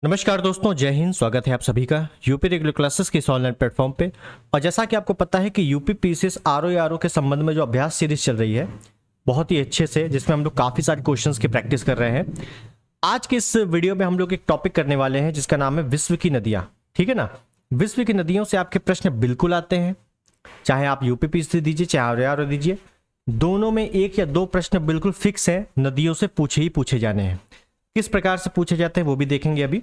नमस्कार दोस्तों, जय हिंद। स्वागत है आप सभी का यूपी रेगुलर क्लासेस के इस ऑनलाइन प्लेटफॉर्म पे। और जैसा कि आपको पता है कि यूपी पीसीएस आरओ के संबंध में जो अभ्यास सीरीज चल रही है बहुत ही अच्छे से, जिसमें हम लोग काफ़ी सारे क्वेश्चंस की प्रैक्टिस कर रहे हैं। आज के इस वीडियो में हम लोग एक टॉपिक करने वाले हैं जिसका नाम है विश्व की नदियाँ। ठीक है ना। विश्व की नदियों से आपके प्रश्न बिल्कुल आते हैं, चाहे आप यूपी पीसीएस दीजिए चाहे आरओ दीजिए। दोनों में एक या दो प्रश्न बिल्कुल फिक्स हैं, नदियों से पूछे ही पूछे जाने हैं। किस प्रकार से पूछे जाते हैं वो भी देखेंगे अभी।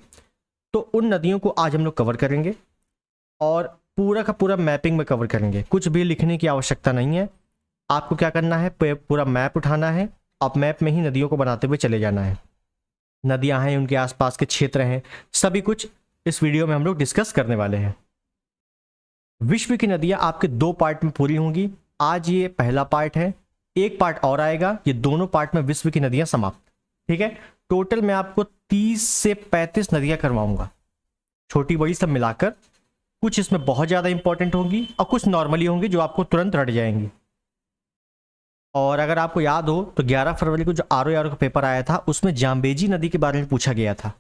तो उन नदियों को आज हम लोग कवर करेंगे और पूरा का पूरा मैपिंग में कवर करेंगे। कुछ भी लिखने की आवश्यकता नहीं है। आपको क्या करना है, पूरा मैप उठाना है, आप मैप में ही नदियों को बनाते हुए चले जाना है। नदियां हैं, उनके आसपास के क्षेत्र हैं, सभी कुछ इस वीडियो में हम लोग डिस्कस करने वाले हैं। विश्व की नदियां आपके दो पार्ट में पूरी होंगी। आज ये पहला पार्ट है, एक पार्ट और आएगा, ये दोनों पार्ट में विश्व की नदियां समाप्त। ठीक है। टोटल मैं आपको 30 से 35 नदियां करवाऊंगा, छोटी बड़ी सब मिलाकर। कुछ इसमें बहुत ज़्यादा इंपॉर्टेंट होंगी और कुछ नॉर्मली होंगी जो आपको तुरंत रट जाएंगी। और अगर आपको याद हो तो 11 फरवरी को जो आरओ का पेपर आया था उसमें जाम्बेजी नदी के बारे में पूछा गया था।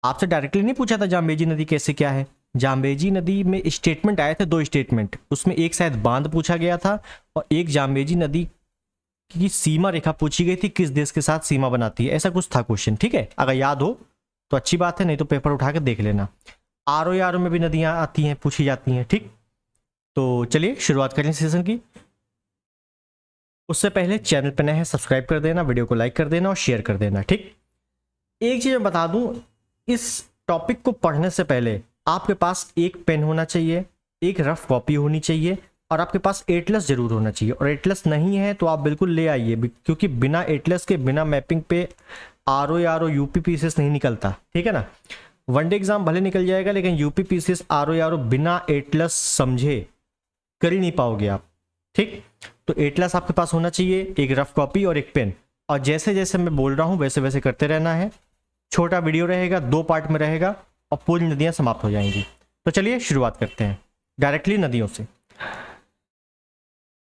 आपसे डायरेक्टली नहीं पूछा था जाम्बेजी नदी कैसे क्या है। जाम्बेजी नदी में स्टेटमेंट आए थे, दो स्टेटमेंट। उसमें एक शायद बांध पूछा गया था और एक जाम्बेजी नदी की सीमा रेखा पूछी गई थी, किस देश के साथ सीमा बनाती है, ऐसा कुछ था क्वेश्चन। ठीक है, अगर याद हो तो अच्छी बात है, नहीं तो पेपर उठा के देख लेना। आरओ में भी नदियां आती हैं, पूछी जाती हैं। ठीक, तो चलिए शुरुआत करें सेशन की। उससे पहले चैनल पर नए हैं सब्सक्राइब कर देना, वीडियो को लाइक कर देना और शेयर कर देना। ठीक, एक चीज मैं बता दूं, इस टॉपिक को पढ़ने से पहले आपके पास एक पेन होना चाहिए, एक रफ कॉपी होनी चाहिए और आपके पास एटलस जरूर होना चाहिए। और एटलस नहीं है तो आप बिल्कुल ले आइए, क्योंकि बिना एटलस के, बिना मैपिंग पे आरओ यूपी पीसीएस नहीं निकलता। ठीक है ना। वनडे एग्जाम भले निकल जाएगा लेकिन यूपी पीसीएस आरओ बिना एटलस समझे कर ही नहीं पाओगे आप। ठीक, तो एटलस आपके पास होना चाहिए, एक रफ कॉपी और एक पेन। और जैसे जैसे मैं बोल रहा हूँ वैसे वैसे करते रहना है। छोटा वीडियो रहेगा, 2 पार्ट में रहेगा और पूरी नदियाँ समाप्त हो जाएंगी। तो चलिए शुरुआत करते हैं डायरेक्टली नदियों से।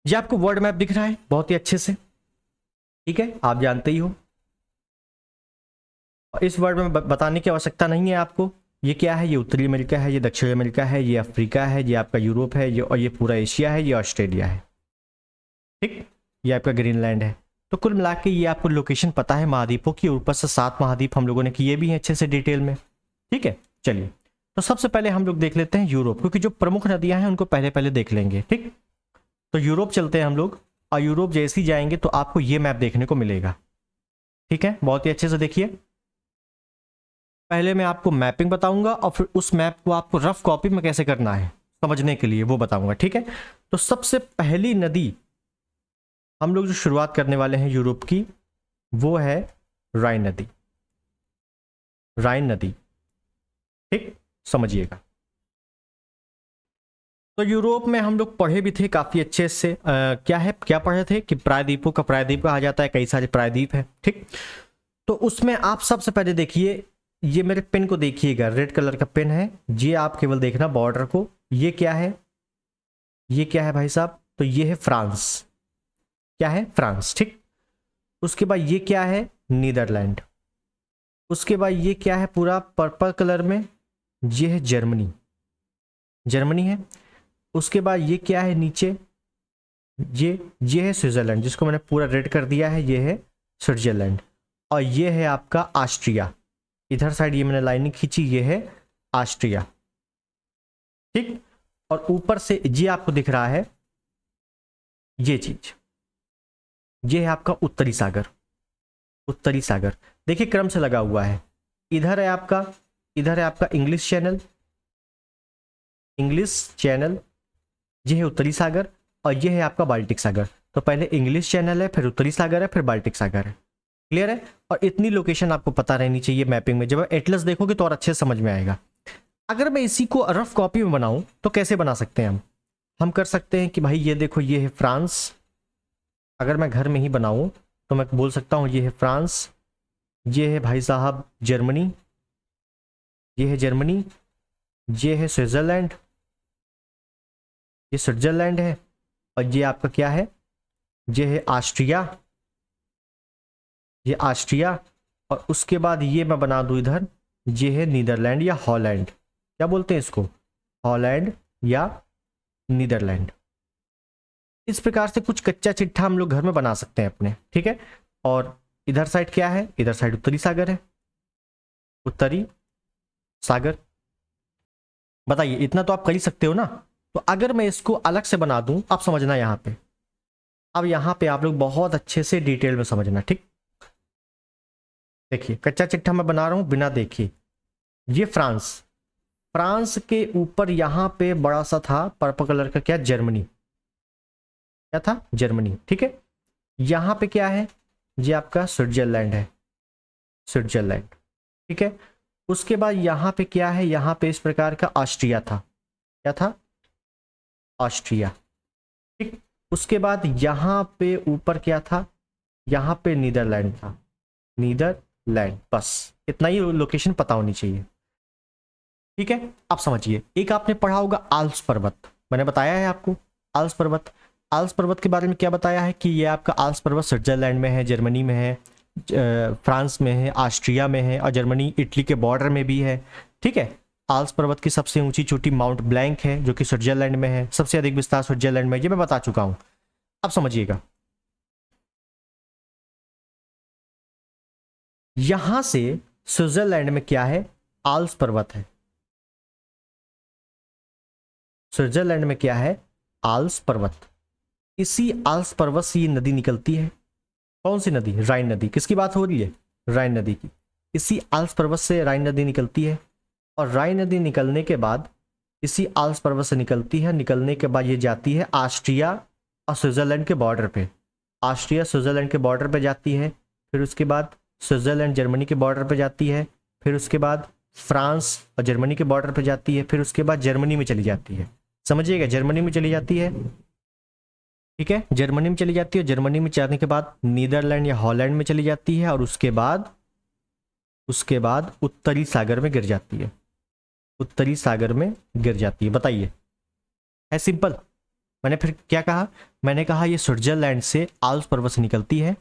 ये आपको वर्ल्ड मैप दिख रहा है बहुत ही अच्छे से। ठीक है, आप जानते ही हो। इस वर्ड में बताने की आवश्यकता नहीं है आपको। ये क्या है, ये उत्तरी अमेरिका है, ये दक्षिण अमेरिका है, ये अफ्रीका है, ये आपका यूरोप है, ये और ये पूरा एशिया है, ये ऑस्ट्रेलिया है। ठीक, ये आपका ग्रीनलैंड है। तो कुल मिला के ये आपको लोकेशन पता है महाद्वीपों की। ऊपर से 7 महाद्वीप हम लोगों ने किए भी हैं अच्छे से डिटेल में। ठीक है, चलिए तो सबसे पहले हम लोग देख लेते हैं यूरोप, क्योंकि जो प्रमुख नदियां हैं उनको पहले पहले देख लेंगे। ठीक, तो यूरोप चलते हैं हम लोग। और यूरोप जैसे ही जाएंगे तो आपको ये मैप देखने को मिलेगा। ठीक है, बहुत ही अच्छे से देखिए। पहले मैं आपको मैपिंग बताऊंगा और फिर उस मैप को आपको रफ कॉपी में कैसे करना है समझने के लिए वो बताऊंगा। ठीक है, तो सबसे पहली नदी हम लोग जो शुरुआत करने वाले हैं यूरोप की, वो है राइन नदी। राइन नदी, ठीक, समझिएगा। तो यूरोप में हम लोग पढ़े भी थे काफी अच्छे से। क्या पढ़े थे कि प्रायद्वीपों का प्रायद्वीप कहा जाता है, कई सारे प्रायद्वीप हैं। ठीक, तो उसमें आप सबसे पहले देखिए, ये मेरे पेन को देखिएगा, रेड कलर का पेन है। ये आप केवल देखना बॉर्डर को। ये क्या है, ये क्या है भाई साहब, तो ये है फ्रांस। क्या है, फ्रांस। ठीक, उसके बाद ये क्या है, नीदरलैंड। उसके बाद ये क्या है पूरा पर्पल कलर में, ये है जर्मनी। जर्मनी है। उसके बाद ये क्या है नीचे, ये है स्विट्जरलैंड, जिसको मैंने पूरा रेड कर दिया है, ये है स्विट्जरलैंड। और ये है आपका ऑस्ट्रिया। इधर साइड ये मैंने लाइनिंग खींची, ये है ऑस्ट्रिया। ठीक, और ऊपर से ये आपको दिख रहा है ये चीज, ये है आपका उत्तरी सागर। उत्तरी सागर देखिए क्रम से लगा हुआ है। इधर है आपका इंग्लिश चैनल। इंग्लिश चैनल, ये है उत्तरी सागर। और ये है आपका बाल्टिक सागर। तो पहले इंग्लिश चैनल है, फिर उत्तरी सागर है, फिर बाल्टिक सागर है। क्लियर है। और इतनी लोकेशन आपको पता रहनी चाहिए मैपिंग में। जब आप एटलस देखोगे तो और अच्छे से समझ में आएगा। अगर मैं इसी को रफ कॉपी में बनाऊं तो कैसे बना सकते हैं हम कर सकते हैं कि भाई ये देखो, ये है फ्रांस। अगर मैं घर में ही बनाऊं तो मैं बोल सकता हूं ये है फ्रांस, ये है भाई साहब जर्मनी, ये है जर्मनी, ये है स्विट्जरलैंड, ये स्विट्जरलैंड है। और ये आपका क्या है, ये है ऑस्ट्रिया, ये ऑस्ट्रिया। और उसके बाद ये मैं बना दूं इधर, ये है नीदरलैंड या हॉलैंड, क्या बोलते हैं इसको, हॉलैंड या नीदरलैंड। इस प्रकार से कुछ कच्चा चिट्ठा हम लोग घर में बना सकते हैं अपने, ठीक है। और इधर साइड क्या है, इधर साइड उत्तरी सागर है, उत्तरी सागर। बताइए, इतना तो आप कर ही सकते हो ना। तो अगर मैं इसको अलग से बना दूं, आप समझना यहाँ पे, अब यहाँ पे आप लोग बहुत अच्छे से डिटेल में समझना, ठीक। देखिए, कच्चा चिट्ठा मैं बना रहा हूं बिना देखिए। ये फ्रांस, फ्रांस के ऊपर यहाँ पे बड़ा सा था पर्पल कलर का, क्या, जर्मनी, क्या था, जर्मनी, ठीक है। यहाँ पे क्या है, ये आपका स्विट्जरलैंड है, स्विट्जरलैंड, ठीक है। उसके बाद यहाँ पे क्या है, यहाँ पे इस प्रकार का ऑस्ट्रिया था, क्या था, ऑस्ट्रिया, ठीक। उसके बाद यहाँ पे ऊपर क्या था, यहाँ पे नीदरलैंड था, नीदरलैंड, बस इतना ही लोकेशन पता होनी चाहिए, ठीक है। अब समझिए, एक आपने पढ़ा होगा आल्प्स पर्वत, मैंने बताया है आपको आल्प्स पर्वत। आल्प्स पर्वत के बारे में क्या बताया है कि ये आपका आल्प्स पर्वत स्विट्जरलैंड में है, जर्मनी में है, फ्रांस में है, ऑस्ट्रिया में है, और जर्मनी इटली के बॉर्डर में भी है, ठीक है। आल्प्स पर्वत की सबसे ऊंची चोटी माउंट ब्लैंक है, जो कि स्विट्जरलैंड में है, सबसे अधिक विस्तार स्विट्जरलैंड में, ये मैं बता चुका हूं। अब समझिएगा, यहां से स्विट्जरलैंड में क्या है, आल्प्स पर्वत है, स्विट्जरलैंड में क्या है, आल्प्स पर्वत। इसी आल्प्स पर्वत से ये नदी निकलती है, कौन सी नदी, राइन नदी। किसकी बात हो रही है, राइन नदी की। इसी आल्प्स पर्वत से राइन नदी निकलती है, और राइन नदी निकलने के बाद, इसी आल्प्स पर्वत से निकलती है, निकलने के बाद ये जाती है ऑस्ट्रिया और स्विट्जरलैंड के बॉर्डर पे, ऑस्ट्रिया स्विट्जरलैंड के बॉर्डर पे जाती है, फिर उसके बाद स्विट्जरलैंड जर्मनी के बॉर्डर पे जाती है, फिर उसके बाद फ्रांस और जर्मनी के बॉर्डर पे जाती है, फिर उसके बाद जर्मनी में चली जाती है, समझिएगा, जर्मनी में चली जाती है, ठीक है, जर्मनी में चली जाती है। जर्मनी में जाने के बाद नीदरलैंड या हॉलैंड में चली जाती है, और उसके बाद उत्तरी सागर में गिर जाती है, उत्तरी सागर में गिर जाती है। बताइए, है सिंपल। मैंने फिर क्या कहा, मैंने कहा ये स्विट्जरलैंड से आल्प्स पर्वत से निकलती है,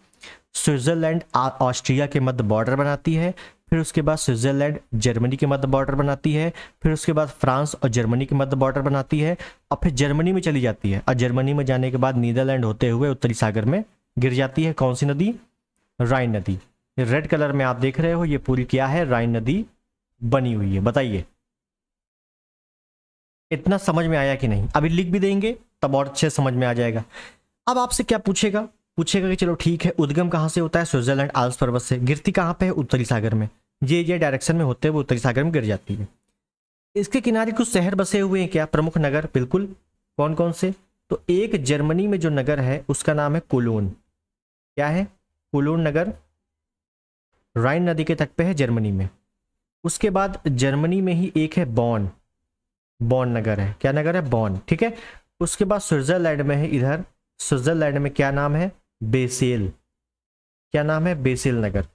स्विट्जरलैंड ऑस्ट्रिया के मध्य बॉर्डर बनाती है, फिर उसके बाद स्विट्जरलैंड जर्मनी के मध्य बॉर्डर बनाती है, फिर उसके बाद फ्रांस और जर्मनी के मध्य बॉर्डर बनाती है, और फिर जर्मनी में चली जाती है, और जर्मनी में जाने के बाद नीदरलैंड होते हुए उत्तरी सागर में गिर जाती है। कौन सी नदी, राइन नदी। रेड कलर में आप देख रहे हो, ये पूरी क्या है, राइन नदी बनी हुई है। बताइए, इतना समझ में आया कि नहीं। अभी लिख भी देंगे तब और अच्छे समझ में आ जाएगा। अब आपसे क्या पूछेगा, पूछेगा कि चलो ठीक है, उद्गम कहाँ से होता है, स्विट्जरलैंड आल्प्स पर्वत से, गिरती कहाँ पे है, उत्तरी सागर में, ये डायरेक्शन में होते हुए उत्तरी सागर में गिर जाती है। इसके किनारे कुछ शहर बसे हुए हैं, क्या, प्रमुख नगर, बिल्कुल। कौन कौन से, तो एक जर्मनी में जो नगर है उसका नाम है कोलोन, क्या है, कोलोन नगर, राइन नदी के तट पे है जर्मनी में। उसके बाद जर्मनी में ही एक है बॉन, बॉन नगर है, क्या नगर है, बॉन, ठीक है। उसके बाद स्विट्जरलैंड में है, इधर स्विट्जरलैंड में क्या नाम है, बेसेल, क्या नाम है, बेसेल नगर,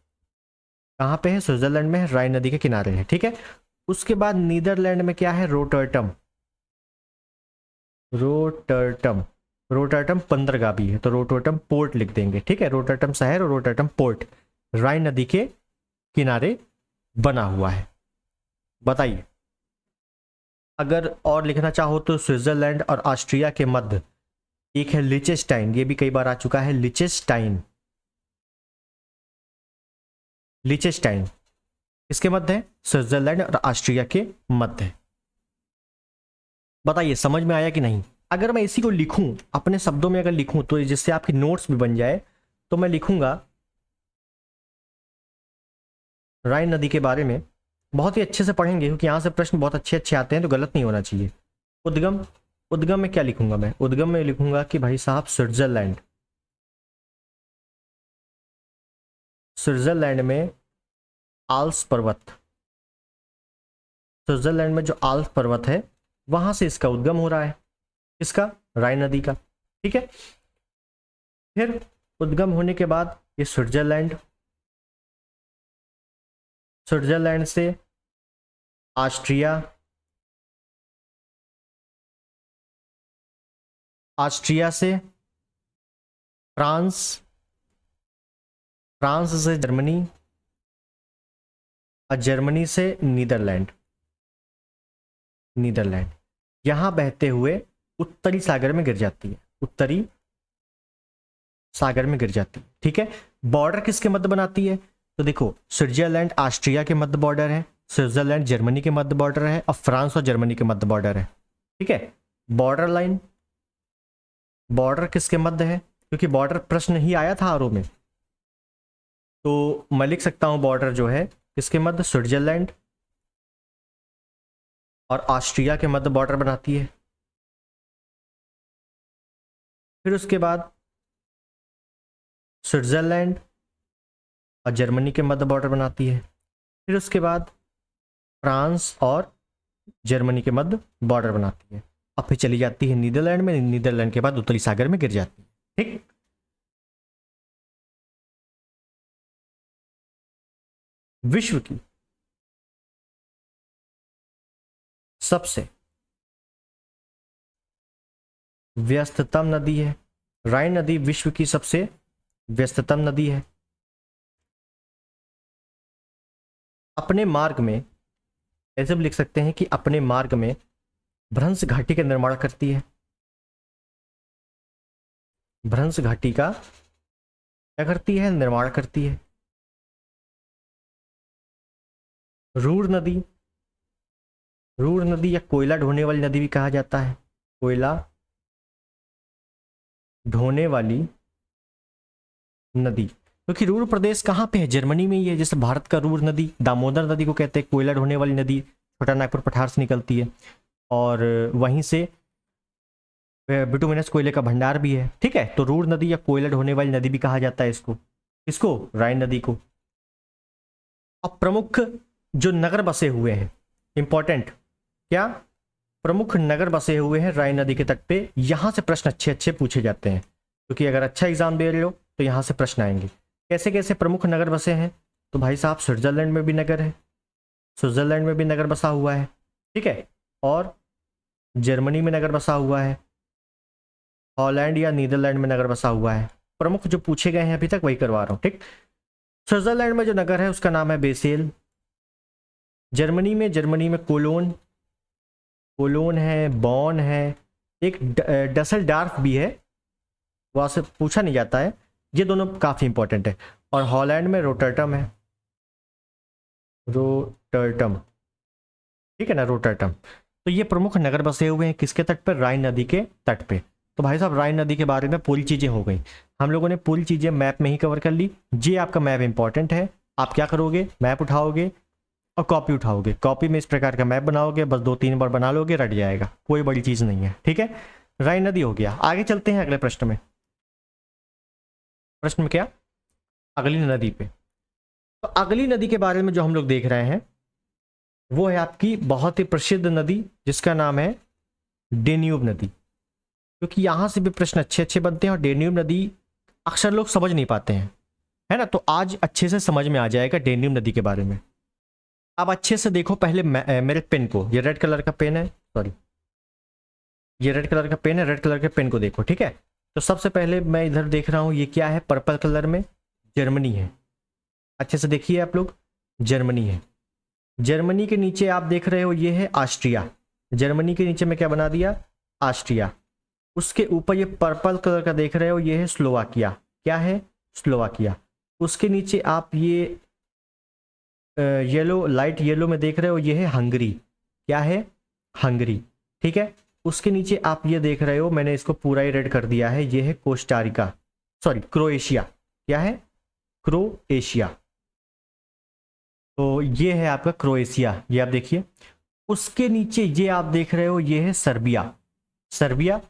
कहाँ पे है, स्विट्जरलैंड में है, राइन नदी के किनारे है, ठीक है। उसके बाद नीदरलैंड में क्या है, रोटरटम, रोटरटम, रोटरटम बंदरगाह भी है, तो रोटरटम पोर्ट लिख देंगे, ठीक है, रोटरटम शहर और रोटरटम पोर्ट राइन नदी के किनारे बना हुआ है। बताइए, अगर और लिखना चाहो तो स्विट्जरलैंड और ऑस्ट्रिया के मध्य एक है लिचेस्टाइन, ये भी कई बार आ चुका है, लिचेस्टाइन, लिचेस्टाइन इसके मध्य है, स्विट्जरलैंड और ऑस्ट्रिया के मध्य है। बताइए, समझ में आया कि नहीं। अगर मैं इसी को लिखूं, अपने शब्दों में अगर लिखूं, तो जिससे आपकी नोट्स भी बन जाए, तो मैं लिखूंगा राइन नदी के बारे में, बहुत ही अच्छे से पढ़ेंगे क्योंकि यहाँ से प्रश्न बहुत अच्छे अच्छे आते हैं, तो गलत नहीं होना चाहिए। उद्गम, उद्गम में क्या लिखूंगा मैं, उद्गम में लिखूंगा कि भाई साहब स्विट्जरलैंड, स्विट्जरलैंड में आल्प्स पर्वत, स्विट्जरलैंड में जो आल्प्स पर्वत है वहां से इसका उद्गम हो रहा है, इसका, राइन नदी का, ठीक है। फिर उद्गम होने के बाद ये स्विट्जरलैंड, स्विट्जरलैंड से ऑस्ट्रिया, ऑस्ट्रिया से फ्रांस, फ्रांस से जर्मनी, और जर्मनी से नीदरलैंड, नीदरलैंड यहां बहते हुए उत्तरी सागर में गिर जाती है, उत्तरी सागर में गिर जाती है। ठीक है, बॉर्डर किसके मध्य बनाती है? तो देखो, स्विट्जरलैंड ऑस्ट्रिया के मध्य बॉर्डर है, स्विट्जरलैंड जर्मनी के मध्य बॉर्डर है, और फ्रांस और जर्मनी के मध्य बॉर्डर है। ठीक है, बॉर्डर लाइन, बॉर्डर किसके मध्य है? क्योंकि बॉर्डर प्रश्न ही आया था आरओ में, तो मैं लिख सकता हूं बॉर्डर जो है किसके मध्य, स्विट्जरलैंड और ऑस्ट्रिया के मध्य बॉर्डर बनाती है। फिर उसके बाद स्विट्जरलैंड और जर्मनी के मध्य बॉर्डर बनाती है। फिर उसके बाद फ्रांस और जर्मनी के मध्य बॉर्डर बनाती है, और फिर चली जाती है नीदरलैंड में, नीदरलैंड के बाद उत्तरी सागर में गिर जाती है। ठीक, विश्व की सबसे व्यस्ततम नदी है, राइन नदी विश्व की सबसे व्यस्ततम नदी है। अपने मार्ग में, ऐसे भी लिख सकते हैं कि अपने मार्ग में भ्रंश घाटी का निर्माण करती है। भ्रंश घाटी का क्या करती है? निर्माण करती है। रूर नदी, रूर नदी या कोयला ढोने वाली नदी भी कहा जाता है, कोयला ढोने वाली नदी, क्योंकि रूर प्रदेश कहाँ पे है? जर्मनी में ही है। जैसे भारत का रूर नदी, दामोदर नदी को कहते हैं कोयला ढोने वाली नदी, छोटा नागपुर पठार से निकलती है, और वहीं से बिटुमिनस कोयले का भंडार भी है। ठीक है, तो रूर नदी या कोयला ढोने वाली नदी भी कहा जाता है इसको, इसको राइन नदी को। अब प्रमुख जो नगर बसे हुए हैं, इंपॉर्टेंट, क्या प्रमुख नगर बसे हुए हैं राइन नदी के तट पे, यहां से प्रश्न अच्छे अच्छे पूछे जाते हैं, क्योंकि अगर अच्छा एग्जाम दे रहे हो तो यहां से प्रश्न आएंगे। कैसे कैसे प्रमुख नगर बसे हैं? तो भाई साहब, स्विट्जरलैंड में भी नगर है, स्विट्जरलैंड में भी नगर बसा हुआ है। ठीक है, और जर्मनी में नगर बसा हुआ है, हॉलैंड या नीदरलैंड में नगर बसा हुआ है। प्रमुख जो पूछे गए हैं अभी तक वही करवा रहा हूँ। ठीक, स्विट्जरलैंड में जो नगर है उसका नाम है बेसेल। जर्मनी में कोलोन, कोलोन है, बॉन है, एक डसेलडॉर्फ भी है, वहाँ से पूछा नहीं जाता है, ये दोनों काफ़ी इंपॉर्टेंट है। और हॉलैंड में रोटरडम है, रोटरडम, ठीक है ना, रोटरडम। तो ये प्रमुख नगर बसे हुए हैं किसके तट पर? राइन नदी के तट पे। तो भाई साहब, राइन नदी के बारे में पूरी चीज़ें हो गई, हम लोगों ने पूरी चीज़ें मैप में ही कवर कर ली। ये आपका मैप इंपॉर्टेंट है। आप क्या करोगे? मैप उठाओगे और कॉपी उठाओगे, कॉपी में इस प्रकार का मैप बनाओगे, बस 2-3 बार बना लोगे, रट जाएगा, कोई बड़ी चीज़ नहीं है। ठीक है, राइन नदी हो गया। आगे चलते हैं अगले प्रश्न में। प्रश्न में क्या? अगली नदी पे। तो अगली नदी के बारे में जो हम लोग देख रहे हैं वो है आपकी बहुत ही प्रसिद्ध नदी, जिसका नाम है डेन्यूब नदी, क्योंकि यहां से भी प्रश्न अच्छे अच्छे बनते हैं, और डेन्यूब नदी अक्सर लोग समझ नहीं पाते हैं, है ना। तो आज अच्छे से समझ में आ जाएगा डेन्यूब नदी के बारे में। अब अच्छे से देखो पहले मेरे पेन को, ये रेड कलर का पेन है, सॉरी ये रेड कलर का पेन है, रेड कलर के पेन को देखो। ठीक है, तो सबसे पहले मैं इधर देख रहा हूं, ये क्या है? पर्पल कलर में जर्मनी है। अच्छे से देखिए आप लोग, जर्मनी है। जर्मनी के नीचे आप देख रहे हो ये है ऑस्ट्रिया, जर्मनी के नीचे में क्या बना दिया? ऑस्ट्रिया। उसके ऊपर ये पर्पल कलर का देख रहे हो ये है स्लोवाकिया, क्या है? स्लोवाकिया। उसके नीचे आप ये येलो, लाइट येलो में देख रहे हो ये है हंगरी, क्या है? हंगरी। ठीक है, उसके नीचे आप ये देख रहे हो, मैंने इसको पूरा ही रेड कर दिया है, ये है कोस्टारिका, सॉरी क्रोएशिया, क्या है? क्रोएशिया। तो ये है आपका क्रोएशिया, ये आप देखिए। उसके नीचे ये आप देख रहे हो ये है सर्बिया, सर्बिया।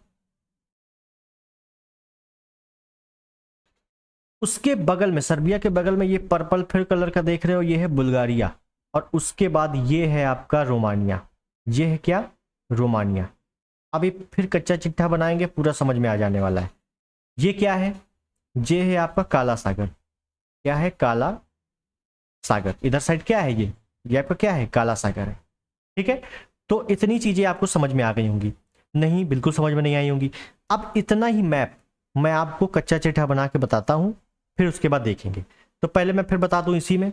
उसके बगल में, सर्बिया के बगल में ये पर्पल फिर कलर का देख रहे हो ये है बुल्गारिया, और उसके बाद ये है आपका रोमानिया, ये है क्या? रोमानिया। अभी फिर कच्चा चिट्ठा बनाएंगे, पूरा समझ में आ जाने वाला है। ये क्या है? ये है आपका काला सागर, क्या है? काला सागर। इधर साइड क्या है? ये आपका क्या है? काला सागर है। ठीक है, तो इतनी चीजें आपको समझ में आ गई होंगी। नहीं, बिल्कुल समझ में नहीं आई होंगी। अब इतना ही मैप मैं आपको कच्चा चिट्ठा बना के बताता हूं, फिर उसके बाद देखेंगे। तो पहले मैं फिर बता दूं इसी में,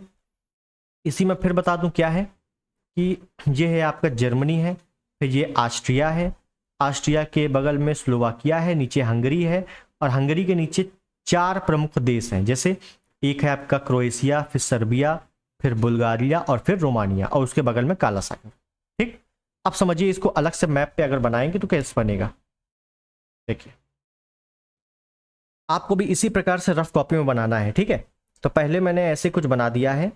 इसी में फिर बता दूं क्या है कि ये है आपका जर्मनी है, फिर ये ऑस्ट्रिया है, ऑस्ट्रिया के बगल में स्लोवाकिया है, नीचे हंगरी है, और हंगरी के नीचे 4 प्रमुख देश हैं, जैसे एक है आपका क्रोएशिया, फिर सर्बिया, फिर बुल्गारिया और फिर रोमानिया, और उसके बगल में काला सागर। ठीक, अब समझिए इसको अलग से मैप पे अगर बनाएंगे तो कैसे बनेगा। देखिए आपको भी इसी प्रकार से रफ कॉपी में बनाना है। ठीक है, तो पहले मैंने ऐसे कुछ बना दिया है,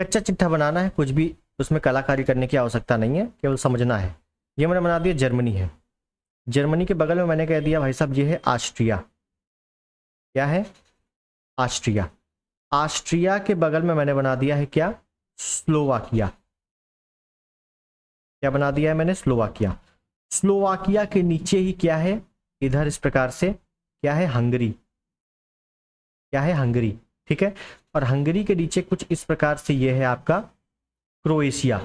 कच्चा चिट्ठा बनाना है, कुछ भी उसमें कलाकारी करने की आवश्यकता नहीं है, केवल समझना है। ये मैंने बना दिया जर्मनी है, जर्मनी के बगल में मैंने कह दिया भाई साहब ये है ऑस्ट्रिया। क्या है? ऑस्ट्रिया। ऑस्ट्रिया के बगल में मैंने बना दिया है क्या? स्लोवाकिया। क्या बना दिया है मैंने? स्लोवाकिया। स्लोवाकिया के नीचे ही क्या है? इधर इस प्रकार से क्या है? हंगरी। क्या है? हंगरी। ठीक है, और हंगरी के नीचे कुछ इस प्रकार से ये है आपका क्रोएशिया।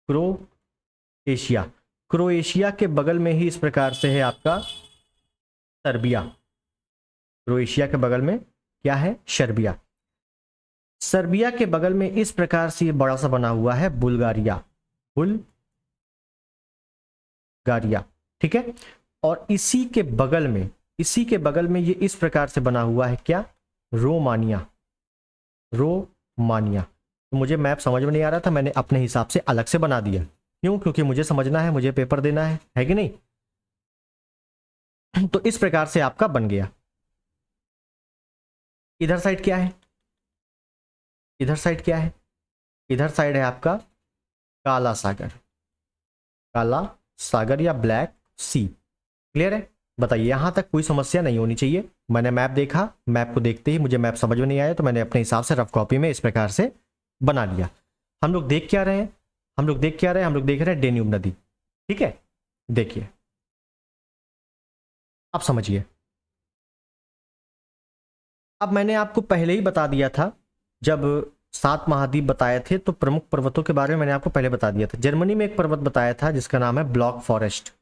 क्रोएशिया। क्रोएशिया के बगल में ही इस प्रकार से है आपका सर्बिया। क्रोएशिया के बगल में क्या है? सर्बिया। सर्बिया के बगल में इस प्रकार से ये बड़ा सा बना हुआ है बुल्गारिया। बुल्गारिया। ठीक है, और इसी के बगल में ये इस प्रकार से बना हुआ है क्या? रोमानिया। रोमानिया। तो मुझे मैप समझ में नहीं आ रहा था, मैंने अपने हिसाब से अलग से बना दिया। क्यों? क्योंकि मुझे समझना है, मुझे पेपर देना है कि नहीं? तो इस प्रकार से आपका बन गया। इधर साइड क्या है? इधर साइड क्या है? इधर साइड है आपका काला सागर। काला सागर या ब्लैक सी। क्लियर है? बताइए, यहां तक कोई समस्या नहीं होनी चाहिए। मैंने मैप देखा, मैप को देखते ही मुझे मैप समझ में नहीं आया तो मैंने अपने हिसाब से रफ कॉपी में इस प्रकार से बना लिया। हम लोग देख क्या रहे हैं? हम लोग देख रहे हैं डेन्यूब नदी। ठीक है, देखिए अब समझिए। अब मैंने आपको पहले ही बता दिया था, जब 7 महाद्वीप बताए थे तो प्रमुख पर्वतों के बारे में मैंने आपको पहले बता दिया था। जर्मनी में एक पर्वत बताया था जिसका नाम है ब्लॉक फॉरेस्ट।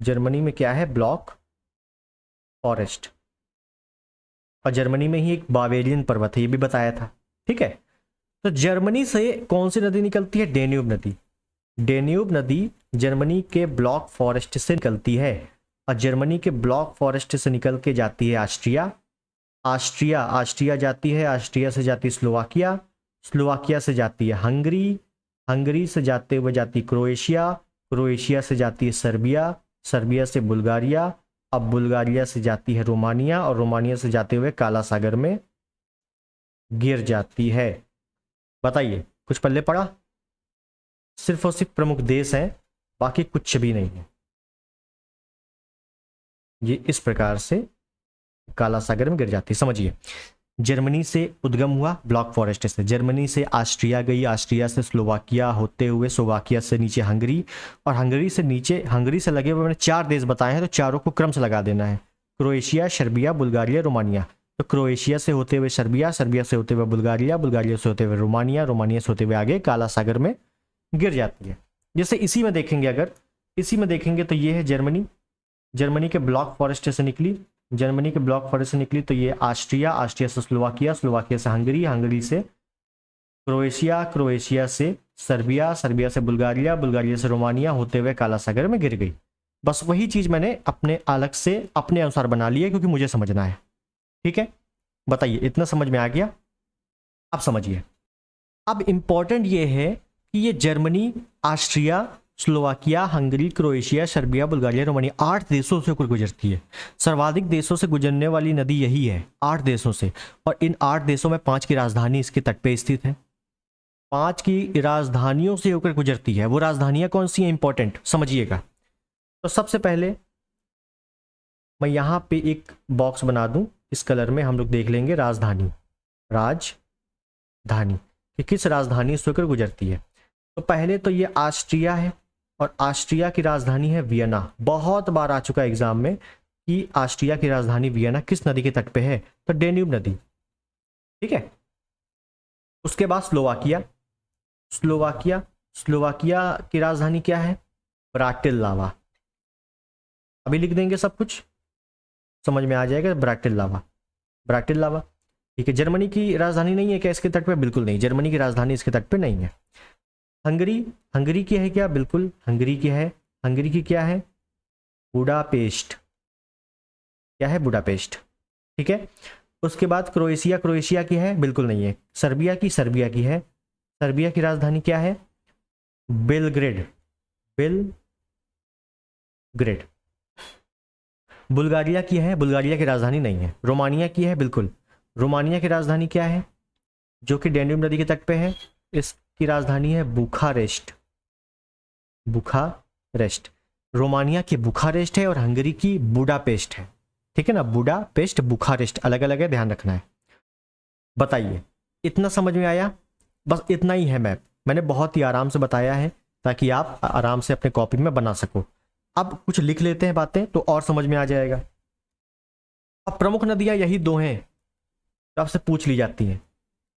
जर्मनी में क्या है? Block forest. और जर्मनी में ही एक बावेरियन पर्वत है, ये भी बताया था। ठीक है, तो जर्मनी से कौन सी नदी निकलती है? डेन्यूब नदी। डेन्यूब नदी जर्मनी के ब्लॉक फॉरेस्ट से निकलती है, और जर्मनी के ब्लॉक फॉरेस्ट से निकल के जाती है ऑस्ट्रिया। ऑस्ट्रिया जाती है, ऑस्ट्रिया से जाती है स्लोवाकिया, स्लोवाकिया से जाती है हंगरी, हंगरी से जाते हुए जाती क्रोएशिया, क्रोएशिया से जाती है सर्बिया, सर्बिया से बुल्गारिया, अब बुल्गारिया से जाती है रोमानिया, और रोमानिया से जाते हुए काला सागर में गिर जाती है। बताइए, कुछ पल्ले पड़ा? सिर्फ और सिर्फ प्रमुख देश हैं, बाकी कुछ भी नहीं है। ये इस प्रकार से काला सागर में गिर जाती है। समझिए, जर्मनी से उद्गम हुआ ब्लॉक फॉरेस्ट से, जर्मनी से ऑस्ट्रिया गई, ऑस्ट्रिया से स्लोवाकिया होते हुए स्लोवाकिया से नीचे हंगरी, और हंगरी से नीचे, हंगरी से लगे हुए मैंने 4 देश बताए हैं तो चारों को क्रम से लगा देना है। Croatia, Serbia, Bulgaria, Romania. तो क्रोएशिया से होते हुए सर्बिया, सर्बिया से होते हुए बुल्गारिया, बुल्गारिया से होते हुए रोमानिया, रोमानिया से होते हुए आगे काला सागर में गिर जाती है। जैसे इसी में देखेंगे, अगर इसी में देखेंगे तो ये है जर्मनी, जर्मनी के ब्लॉक फॉरेस्ट से निकली, जर्मनी के ब्लॉक फॉरेस्ट से निकली तो ये ऑस्ट्रिया, ऑस्ट्रिया से स्लोवाकिया, स्लोवाकिया से हंगरी, हंगरी से क्रोएशिया, क्रोएशिया से सर्बिया, सर्बिया से बुल्गारिया, बुल्गारिया से रोमानिया होते हुए काला सागर में गिर गई। बस वही चीज मैंने अपने अलग से अपने अनुसार बना ली है क्योंकि मुझे समझना है। ठीक है, बताइए इतना समझ में आ गया? अब समझिए, अब इंपॉर्टेंट ये है कि ये Germany, Austria, Slovakia, Hungary, Croatia, Serbia, Bulgaria, Romania 8 देशों से होकर गुजरती है। सर्वाधिक देशों से गुजरने वाली नदी यही है, 8 देशों से, और इन 8 देशों में 5 की राजधानी इसके तट पे स्थित है। 5 की राजधानियों से होकर गुजरती है। वो राजधानियां कौन सी हैं? इंपॉर्टेंट समझिएगा। तो सबसे पहले मैं यहां पे एक बॉक्स बना दूं, इस कलर में हम लोग देख लेंगे राजधानी, राजधानी कि किस राजधानी से होकर गुजरती है। तो पहले तो ये ऑस्ट्रिया है, और ऑस्ट्रिया की राजधानी है वियना। बहुत बार आ चुका है एग्जाम में कि ऑस्ट्रिया की राजधानी वियना किस नदी के तट पे है? तो डेन्यूब नदी। ठीक है, उसके बाद स्लोवाकिया, स्लोवाकिया, स्लोवाकिया की राजधानी क्या है? ब्राटिस्लावा। अभी लिख देंगे, सब कुछ समझ में आ जाएगा। Bratislava, Bratislava. ठीक है, जर्मनी की राजधानी नहीं है क्या इसके तट पे? बिल्कुल नहीं, जर्मनी की राजधानी इसके तट पे नहीं है। हंगरी, हंगरी की है क्या? बिल्कुल हंगरी की है। हंगरी की क्या है? बुडापेस्ट। क्या है? बुडापेस्ट। ठीक है, उसके बाद क्रोएशिया, क्रोएशिया की है? बिल्कुल नहीं है। सर्बिया की, सर्बिया की है। सर्बिया की राजधानी क्या है? Belgrade, Belgrade. बुल्गारिया की है? बुल्गारिया की राजधानी नहीं है। रोमानिया की है? बिल्कुल। रोमानिया की राजधानी क्या है? जो कि डैन्यूब नदी के तट पे है, इसकी राजधानी है बुखारेस्ट, बुखारेस्ट। रोमानिया की बुखारेस्ट है और हंगरी की बुडापेस्ट है। ठीक है ना, बुडापेस्ट, बुखारेस्ट अलग अलग है, ध्यान रखना है। बताइए, इतना समझ में आया? बस इतना ही है मैप, मैंने बहुत ही आराम से बताया है ताकि आप आराम से अपने कॉपी में बना सको। अब कुछ लिख लेते हैं बातें तो और समझ में आ जाएगा। अब प्रमुख नदियां यही दो हैं जो आपसे पूछ ली जाती हैं,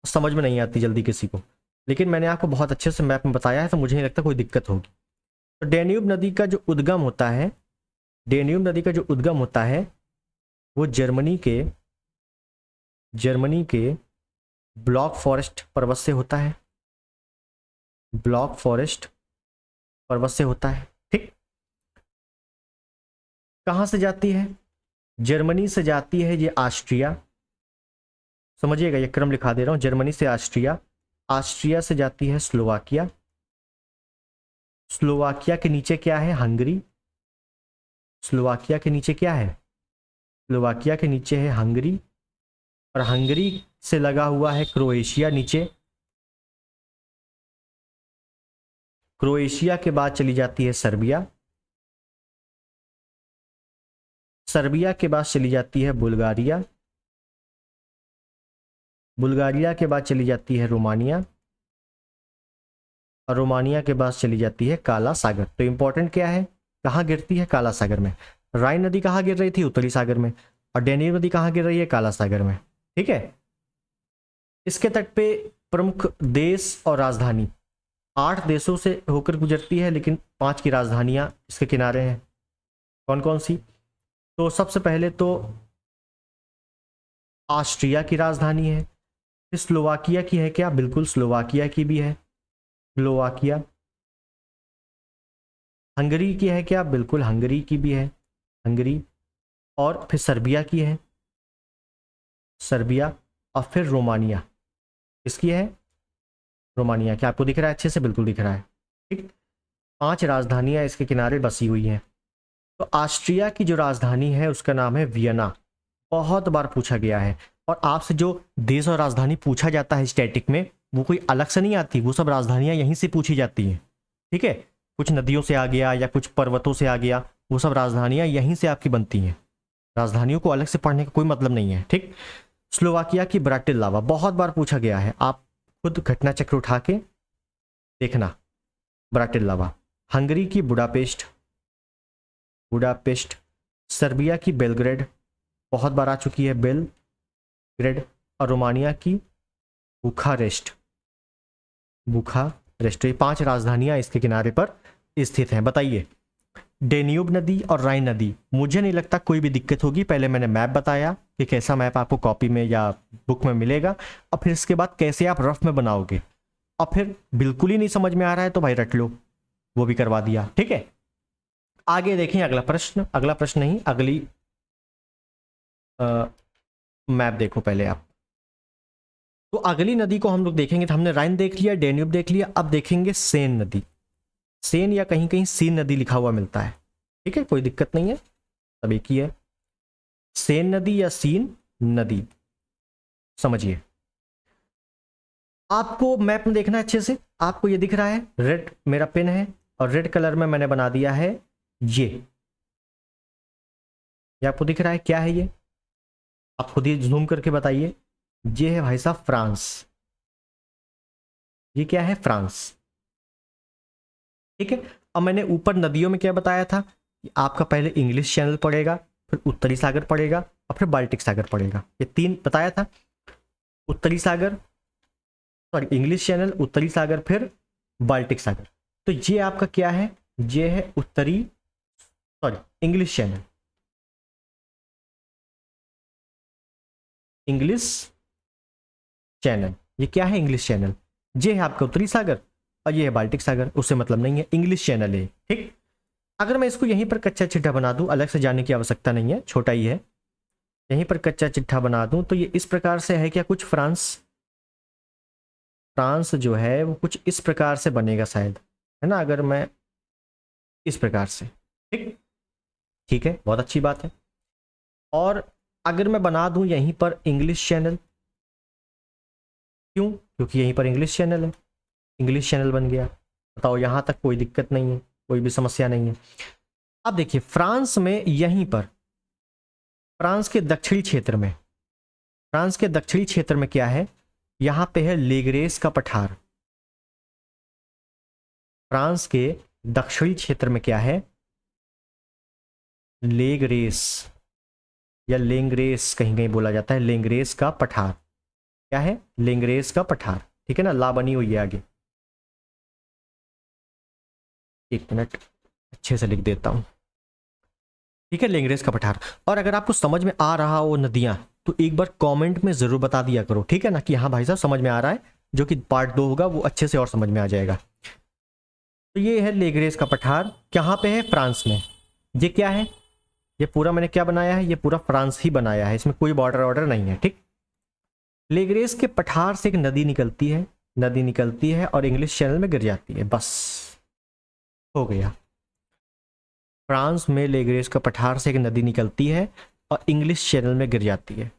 समझ में नहीं आती जल्दी किसी को, लेकिन मैंने आपको बहुत अच्छे से मैप में बताया है तो मुझे नहीं लगता कोई दिक्कत होगी। तो डैन्यूब नदी का जो उद्गम होता है, डैन्यूब नदी का जो उद्गम होता है वो जर्मनी के ब्लॉक फॉरेस्ट पर्वत से होता है, ब्लॉक फॉरेस्ट पर्वत से होता है। ठीक, कहां से जाती है? जर्मनी से जाती है ये ऑस्ट्रिया, समझिएगा ये क्रम लिखा दे रहा हूं, जर्मनी से ऑस्ट्रिया, ऑस्ट्रिया से जाती है स्लोवाकिया, स्लोवाकिया के नीचे क्या है? हंगरी, स्लोवाकिया के नीचे क्या है? स्लोवाकिया के नीचे है हंगरी, और हंगरी से लगा हुआ है क्रोएशिया नीचे, क्रोएशिया के बाद चली जाती है सर्बिया, सर्बिया के बाद चली जाती है बुल्गारिया, बुल्गारिया के बाद चली जाती है रोमानिया, और रोमानिया के बाद चली जाती है काला सागर। तो इंपॉर्टेंट क्या है, कहाँ गिरती है? काला सागर में। राइन नदी कहाँ गिर रही थी? उत्तरी सागर में। और डैन्यूब नदी कहाँ गिर रही है? काला सागर में। ठीक है, इसके तट पे प्रमुख देश और राजधानी, 8 देशों से होकर गुजरती है लेकिन 5 की राजधानियां इसके किनारे हैं। कौन कौन सी? तो सबसे पहले तो ऑस्ट्रिया की राजधानी है, फिर स्लोवाकिया की है क्या? बिल्कुल स्लोवाकिया की भी है, स्लोवाकिया। हंगरी की है क्या? बिल्कुल हंगरी की भी है, हंगरी। और फिर सर्बिया की है, सर्बिया। और फिर रोमानिया, किसकी है? रोमानिया। क्या आपको दिख रहा है अच्छे से? बिल्कुल दिख रहा है। ठीक, 5 राजधानियां इसके किनारे बसी हुई हैं। तो ऑस्ट्रिया की जो राजधानी है उसका नाम है वियना, बहुत बार पूछा गया है। और आपसे जो देश और राजधानी पूछा जाता है स्टैटिक में, वो कोई अलग से नहीं आती, वो सब राजधानियां यहीं से पूछी जाती हैं। ठीक है, कुछ नदियों से आ गया या कुछ पर्वतों से आ गया, वो सब राजधानियां यहीं से आपकी बनती हैं, राजधानियों को अलग से पढ़ने का कोई मतलब नहीं है। ठीक, स्लोवाकिया की ब्राटिस्लावा बहुत बार पूछा गया है, आप खुद घटना चक्र उठा के देखना, ब्राटिस्लावा। हंगरी की बुडापेस्ट, बुडापेस्ट। सर्बिया की बेलग्रेड, बहुत बार आ चुकी है बेलग्रेड। और रोमानिया की बुखारेस्ट, बुखारेस्ट। ये 5 राजधानियां इसके किनारे पर स्थित हैं। बताइए, डैन्यूब नदी और राइन नदी, मुझे नहीं लगता कोई भी दिक्कत होगी। पहले मैंने मैप बताया कि कैसा मैप आपको कॉपी में या बुक में मिलेगा, और फिर इसके बाद कैसे आप रफ में बनाओगे। और फिर बिल्कुल ही नहीं समझ में आ रहा है तो भाई रट लो, वो भी करवा दिया। ठीक है, आगे देखें अगला प्रश्न, अगला प्रश्न नहीं, अगली मैप देखो पहले आप। तो अगली नदी को हम लोग देखेंगे, तो हमने राइन देख लिया, डैन्यूब देख लिया, अब देखेंगे सेन नदी। सेन या कहीं कहीं सीन नदी लिखा हुआ मिलता है। ठीक है, कोई दिक्कत नहीं है, सब एक ही है, सेन नदी या सीन नदी। समझिए, आपको मैप में देखना है अच्छे से, आपको ये दिख रहा है, रेड मेरा पेन है और रेड कलर में मैंने बना दिया है ये आपको दिख रहा है क्या है ये? आप खुद ही जूम करके बताइए। ये है भाई साहब फ्रांस, ये क्या है? फ्रांस। ठीक है, अब मैंने ऊपर नदियों में क्या बताया था कि आपका पहले इंग्लिश चैनल पड़ेगा, फिर उत्तरी सागर पड़ेगा, और फिर बाल्टिक सागर पड़ेगा। ये 3 बताया था, उत्तरी सागर, सॉरी इंग्लिश चैनल, उत्तरी सागर, फिर बाल्टिक सागर। तो ये आपका क्या है? ये है उत्तरी, sorry English channel, English channel. ये क्या है? English channel. ये है आपका उत्तरी सागर और ये है बाल्टिक सागर, उससे मतलब नहीं है, इंग्लिश चैनल है। ठीक, अगर मैं इसको यहीं पर कच्चा चिट्ठा बना दूं, अलग से जाने की आवश्यकता नहीं है, छोटा ही है, यहीं पर कच्चा चिट्ठा बना दूं तो ये इस प्रकार से है क्या? कुछ फ्रांस जो है वो कुछ इस प्रकार से बनेगा शायद, है ना? अगर मैं इस प्रकार से, ठीक, ठीक है, बहुत अच्छी बात है। और अगर मैं बना दूं यहीं पर इंग्लिश चैनल, क्यों? क्योंकि यहीं पर इंग्लिश चैनल है, इंग्लिश चैनल बन गया। बताओ, यहां तक कोई दिक्कत नहीं है, कोई भी समस्या नहीं है। अब देखिए, फ्रांस में यहीं पर, फ्रांस के दक्षिणी क्षेत्र में, फ्रांस के दक्षिणी क्षेत्र में क्या है? यहां पे है लेग्रेस का पठार। फ्रांस के दक्षिणी क्षेत्र में क्या है? लेग्रेस या लेंग्रेस कहीं कहीं बोला जाता है, लेंग्रेस का पठार। क्या है? लेंग्रेस का पठार। ठीक है ना, ला बनी हुई है आगे। एक मिनट, अच्छे से लिख देता हूं। ठीक है, लेंग्रेस का पठार। और अगर आपको समझ में आ रहा हो नदियां, तो एक बार कमेंट में जरूर बता दिया करो, ठीक है ना, कि हाँ भाई साहब समझ में आ रहा है, जो कि पार्ट 2 होगा वो अच्छे से और समझ में आ जाएगा। तो ये है लेग्रेस का पठार, कहाँ पे है? फ्रांस में। ये क्या है? ये पूरा मैंने क्या बनाया है? ये पूरा फ्रांस ही बनाया है, इसमें कोई बॉर्डर ऑर्डर नहीं है। ठीक, लेग्रेस के पठार से एक नदी निकलती है, नदी निकलती है और इंग्लिश चैनल में गिर जाती है, बस हो गया। फ्रांस में लेग्रेस का पठार से एक नदी निकलती है और इंग्लिश चैनल में गिर जाती है।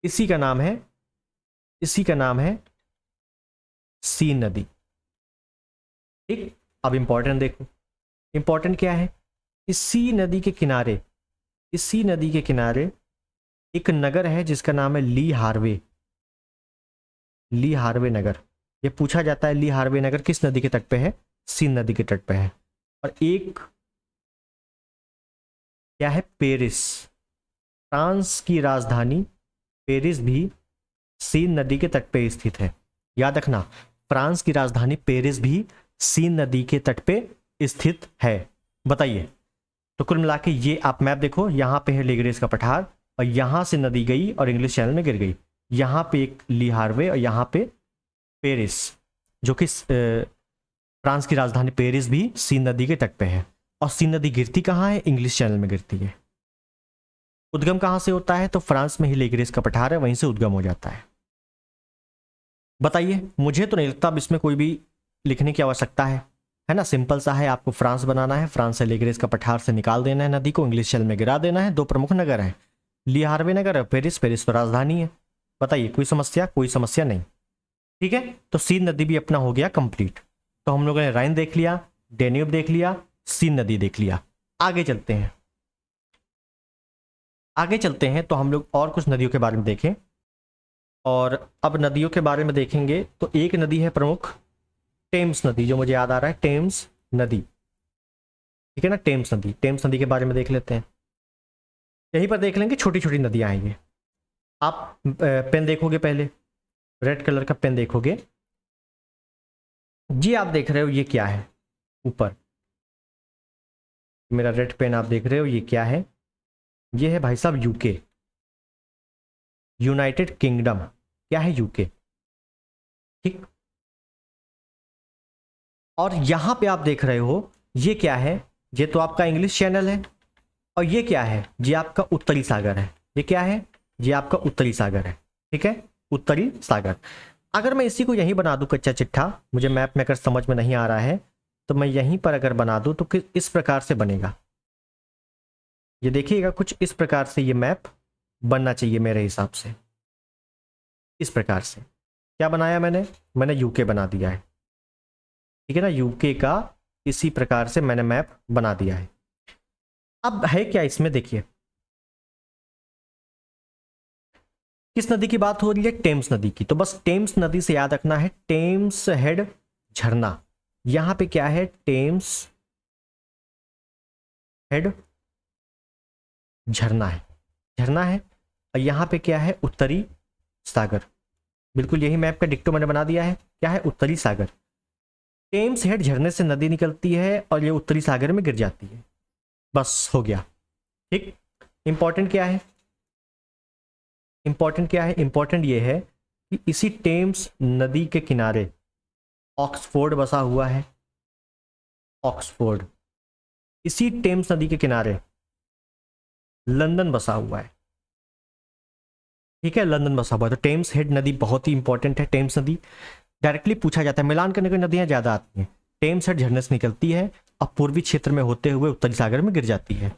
इसी का नाम है, इसी का नाम है सीन नदी। ठीक, अब इंपॉर्टेंट देखो, इंपॉर्टेंट क्या है? इसी नदी के किनारे, इसी नदी के किनारे एक नगर है जिसका नाम है ली हार्वे, ली हार्वे नगर। ये पूछा जाता है ली हार्वे नगर किस नदी के तट पे है? सीन नदी के तट पे है। और एक क्या है? पेरिस, फ्रांस की राजधानी पेरिस भी सीन नदी के तट पे स्थित है। याद रखना, फ्रांस की राजधानी पेरिस भी सीन नदी के तट पे स्थित है। बताइए, तो कुल मिला के ये आप मैप देखो, यहां पे है लेग्रेस का पठार और यहां से नदी गई और इंग्लिश चैनल में गिर गई। यहां पे एक ली हार्वे और यहां पे पेरिस, जो कि फ्रांस की राजधानी पेरिस भी सीन नदी के तट पे है। और सीन नदी गिरती कहाँ है? इंग्लिश चैनल में गिरती है। उद्गम कहां से होता है? तो फ्रांस में ही लेग्रेस का पठार है, वहीं से उद्गम हो जाता है। बताइए, मुझे तो नहीं लगता अब इसमें कोई भी लिखने की आवश्यकता है ना, सिंपल सा है। आपको फ्रांस बनाना है, फ्रांस से लेग्रेस का पठार से निकाल देना है नदी को, इंग्लिश चैनल में गिरा देना है। दो प्रमुख नगर हैं, ली हार्वे नगर और पेरिस, पेरिस तो राजधानी है। बताइए, कोई समस्या? कोई समस्या नहीं। ठीक है, तो सीन नदी भी अपना हो गया कंप्लीट। तो हम लोगों ने राइन देख लिया, डेन्यूब देख लिया, सीन नदी देख लिया। आगे चलते हैं, आगे चलते हैं तो हम लोग और कुछ नदियों के बारे में देखें। और अब नदियों के बारे में देखेंगे तो एक नदी है प्रमुख, टेम्स नदी, जो मुझे याद आ रहा है, टेम्स नदी। ठीक है ना, टेम्स नदी, टेम्स नदी के बारे में देख लेते हैं। यहीं पर देख लेंगे, छोटी छोटी नदियां हैं ये। आप पेन देखोगे पहले, रेड कलर का पेन देखोगे जी। आप देख रहे हो ये क्या है? ऊपर मेरा रेड पेन आप देख रहे हो, ये क्या है? ये है भाई साहब यूके, यूनाइटेड किंगडम। क्या है? यूके। ठीक, और यहां पे आप देख रहे हो ये क्या है? ये तो आपका इंग्लिश चैनल है। और ये क्या है? ये आपका उत्तरी सागर है। ये क्या है? ये आपका उत्तरी सागर है। ठीक है, उत्तरी सागर। अगर मैं इसी को यहीं बना दूं कच्चा चिट्ठा, मुझे मैप में अगर समझ में नहीं आ रहा है तो मैं यहीं पर अगर बना दूं तो इस प्रकार से बनेगा। ये देखिएगा, कुछ इस प्रकार से ये मैप बनना चाहिए मेरे हिसाब से। इस प्रकार से क्या बनाया मैंने? मैंने यूके बना दिया है। ठीक है ना, यूके का इसी प्रकार से मैंने मैप बना दिया है। अब है क्या इसमें? देखिए, किस नदी की बात हो रही है? टेम्स नदी की। तो बस टेम्स नदी से याद रखना है टेम्स हेड झरना। यहां पे क्या है? टेम्स हेड झरना है, झरना है। और यहां पे क्या है? उत्तरी सागर। बिल्कुल यही मैप का डिक्टो मैंने बना दिया है। क्या है? उत्तरी सागर। टेम्स हेड झरने से नदी निकलती है और ये उत्तरी सागर में गिर जाती है। बस हो गया। ठीक, इंपॉर्टेंट क्या है? इंपॉर्टेंट क्या है? इंपॉर्टेंट ये है कि इसी टेम्स नदी के किनारे ऑक्सफोर्ड बसा हुआ है। ऑक्सफोर्ड, इसी टेम्स नदी के किनारे लंदन बसा हुआ है। ठीक है, लंदन बसा हुआ है। तो टेम्स हेड नदी बहुत ही इंपॉर्टेंट है। टेम्स नदी डायरेक्टली पूछा जाता है, मिलान करने की नदियां ज्यादा आती हैं। टेम्स हेड झरने से निकलती है और पूर्वी क्षेत्र में होते हुए उत्तरी सागर में गिर जाती है।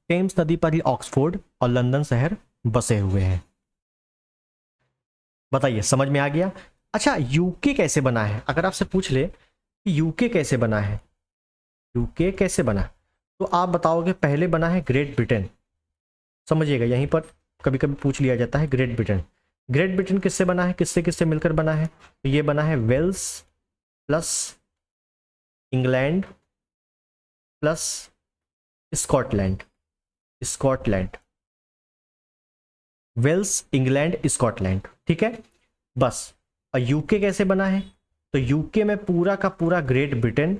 टेम्स नदी पर ही ऑक्सफोर्ड और लंदन शहर बसे हुए हैं। बताइए, समझ में आ गया? अच्छा, यूके कैसे बना है? अगर आपसे पूछ ले कि यूके कैसे बना है, यूके कैसे बना, तो आप बताओगे पहले बना है ग्रेट ब्रिटेन। समझिएगा, यहीं पर कभी कभी पूछ लिया जाता है ग्रेट ब्रिटेन। ग्रेट ब्रिटेन किससे बना है, किससे किससे मिलकर बना है? तो ये बना है Wales plus England plus Scotland. Scotland, Wales, England, Scotland. ठीक है, बस। और यूके कैसे बना है? तो यूके में पूरा का पूरा ग्रेट ब्रिटेन,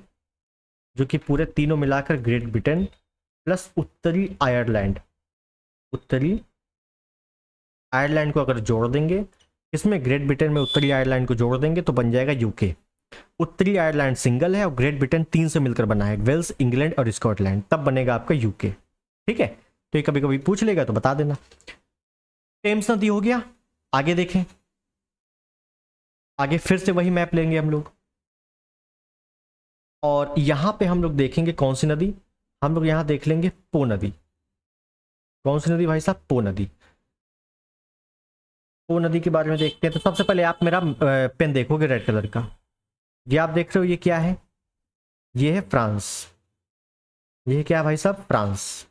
जो कि पूरे तीनों मिलाकर ग्रेट ब्रिटेन प्लस उत्तरी आयरलैंड। उत्तरी आयरलैंड को अगर जोड़ देंगे, इसमें ग्रेट ब्रिटेन में उत्तरी आयरलैंड को जोड़ देंगे तो बन जाएगा यूके। उत्तरी आयरलैंड सिंगल है और ग्रेट ब्रिटेन 3 से मिलकर बना है, वेल्स, इंग्लैंड और स्कॉटलैंड, तब बनेगा आपका यूके। ठीक है, तो ये कभी कभी पूछ लेगा तो बता देना। टेम्स नदी हो गया। आगे देखें, आगे फिर से वही मैप लेंगे हम लोग और यहां पे हम लोग देखेंगे कौन सी नदी। हम लोग यहां देख लेंगे पो नदी। कौन सी नदी भाई साहब? पो नदी। पो नदी के बारे में देखते हैं। तो सबसे पहले आप मेरा पेन देखोगे रेड कलर का, ये आप देख रहे हो, ये क्या है? ये है फ्रांस। ये क्या है भाई साहब? फ्रांस।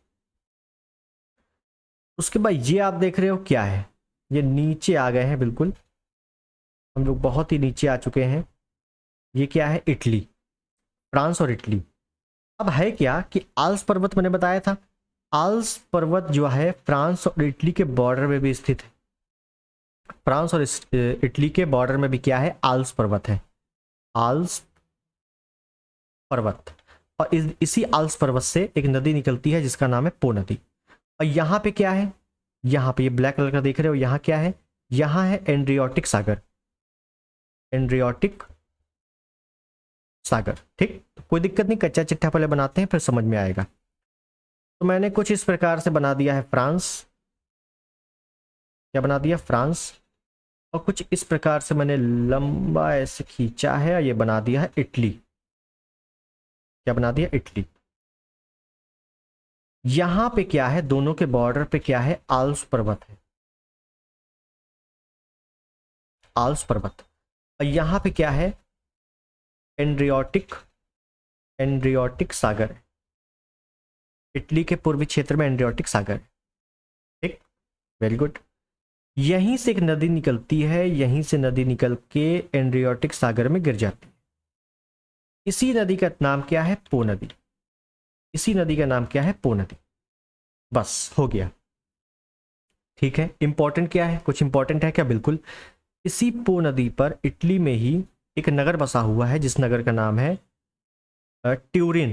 उसके बाद ये आप देख रहे हो क्या है? ये नीचे आ गए हैं बिल्कुल, हम लोग बहुत ही नीचे आ चुके हैं। ये क्या है? इटली। फ्रांस और इटली। अब है क्या कि आल्प्स पर्वत मैंने बताया था, आल्प्स पर्वत जो है फ्रांस और इटली के बॉर्डर में भी स्थित है। फ्रांस और इटली के बॉर्डर में भी क्या है? आल्प्स पर्वत है। आल्प्स पर्वत। और इसी आल्प्स पर्वत से एक नदी निकलती है जिसका नाम है पो नदी। और यहाँ पे क्या है? यहाँ पे ये ब्लैक कलर का देख रहे हो, यहाँ क्या है? यहाँ है एड्रियाटिक सागर। एड्रियाटिक सागर। ठीक, तो कोई दिक्कत नहीं, कच्चा चिट्ठा पहले बनाते हैं फिर समझ में आएगा। तो मैंने कुछ इस प्रकार से बना दिया है फ्रांस। क्या बना दिया? फ्रांस। और कुछ इस प्रकार से मैंने लंबा ऐसे खींचा है और ये बना दिया है इटली। क्या बना दिया? इटली। यहां पे क्या है? दोनों के बॉर्डर पे क्या है? आल्प्स पर्वत है। आल्प्स पर्वत। और यहां पे क्या है? एड्रियाटिक, एड्रियाटिक सागर। इटली के पूर्वी क्षेत्र में एड्रियाटिक सागर। ठीक, वेरी गुड। यहीं से एक नदी निकलती है, यहीं से नदी निकल के एड्रियाटिक सागर में गिर जाती है। इसी नदी का नाम क्या है? पो नदी। इसी नदी का नाम क्या है? पो नदी। बस हो गया। ठीक है, इंपॉर्टेंट क्या है? कुछ इंपॉर्टेंट है क्या? बिल्कुल। इसी पो नदी पर इटली में ही एक नगर बसा हुआ है जिस नगर का नाम है ट्यूरिन।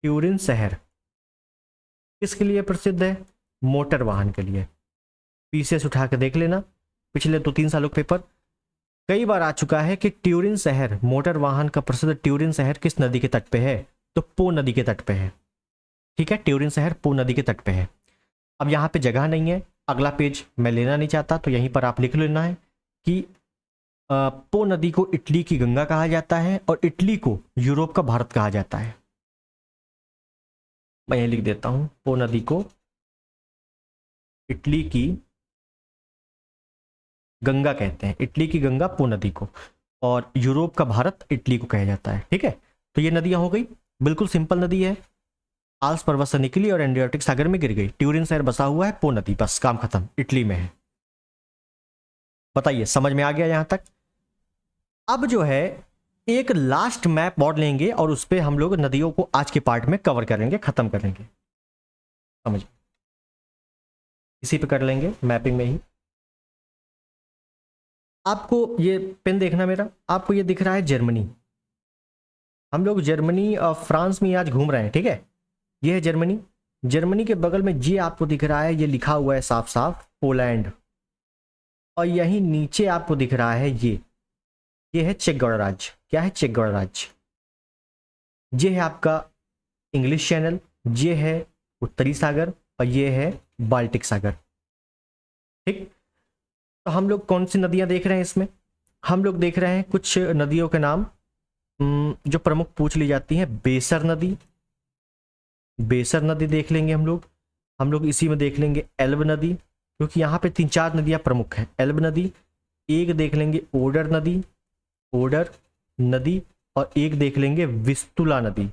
ट्यूरिन शहर किसके लिए प्रसिद्ध है? मोटर वाहन के लिए। पीछे से उठा के देख लेना, पिछले 2-3 सालों के पेपर कई बार आ चुका है कि ट्यूरिन शहर, मोटर वाहन का प्रसिद्ध ट्यूरिन शहर किस नदी के तट पे है? तो पो नदी के तट पे है। ठीक है, ट्यूरिन शहर पो नदी के तट पे है। अब यहाँ पे जगह नहीं है, अगला पेज मैं लेना नहीं चाहता, तो यहीं पर आप लिख लेना है कि पो नदी को इटली की गंगा कहा जाता है और इटली को यूरोप का भारत कहा जाता है। मैं यही लिख देता हूं, पो नदी को इटली की गंगा कहते हैं। इटली की गंगा पो नदी को, और यूरोप का भारत इटली को कहा जाता है। ठीक है, तो ये नदियां हो गई, बिल्कुल सिंपल नदी है। आल्प्स पर्वत से निकली और एड्रियाटिक सागर में गिर गई। ट्यूरिन शहर बसा हुआ है, पो नदी, बस काम खत्म, इटली में है। बताइए, समझ में आ गया यहां तक? अब जो है एक लास्ट मैप और लेंगे और उस पर हम लोग नदियों को आज के पार्ट में कवर करेंगे, खत्म करेंगे। समझ, इसी पे कर लेंगे मैपिंग में ही। आपको ये पेन देखना मेरा, आपको ये दिख रहा है जर्मनी। हम लोग जर्मनी और फ्रांस में आज घूम रहे हैं। ठीक है, ये है जर्मनी। जर्मनी के बगल में ये आपको दिख रहा है, ये लिखा हुआ है साफ साफ पोलैंड। और यहीं नीचे आपको दिख रहा है ये है चेक गणराज्य। क्या है? चेक गणराज्य। ये है आपका इंग्लिश चैनल, ये है उत्तरी सागर और ये है बाल्टिक सागर। ठीक, तो हम लोग कौन सी नदियां देख रहे हैं इसमें? हम लोग देख रहे हैं कुछ नदियों के नाम जो प्रमुख पूछ ली जाती हैं। बेसर नदी, बेसर नदी देख लेंगे हम लोग इसी में देख लेंगे एल्ब नदी, क्योंकि यहाँ पे 3-4 नदियाँ प्रमुख हैं। एल्ब नदी, एक देख लेंगे ओडर नदी, ओडर नदी, और एक देख लेंगे विस्तुला नदी।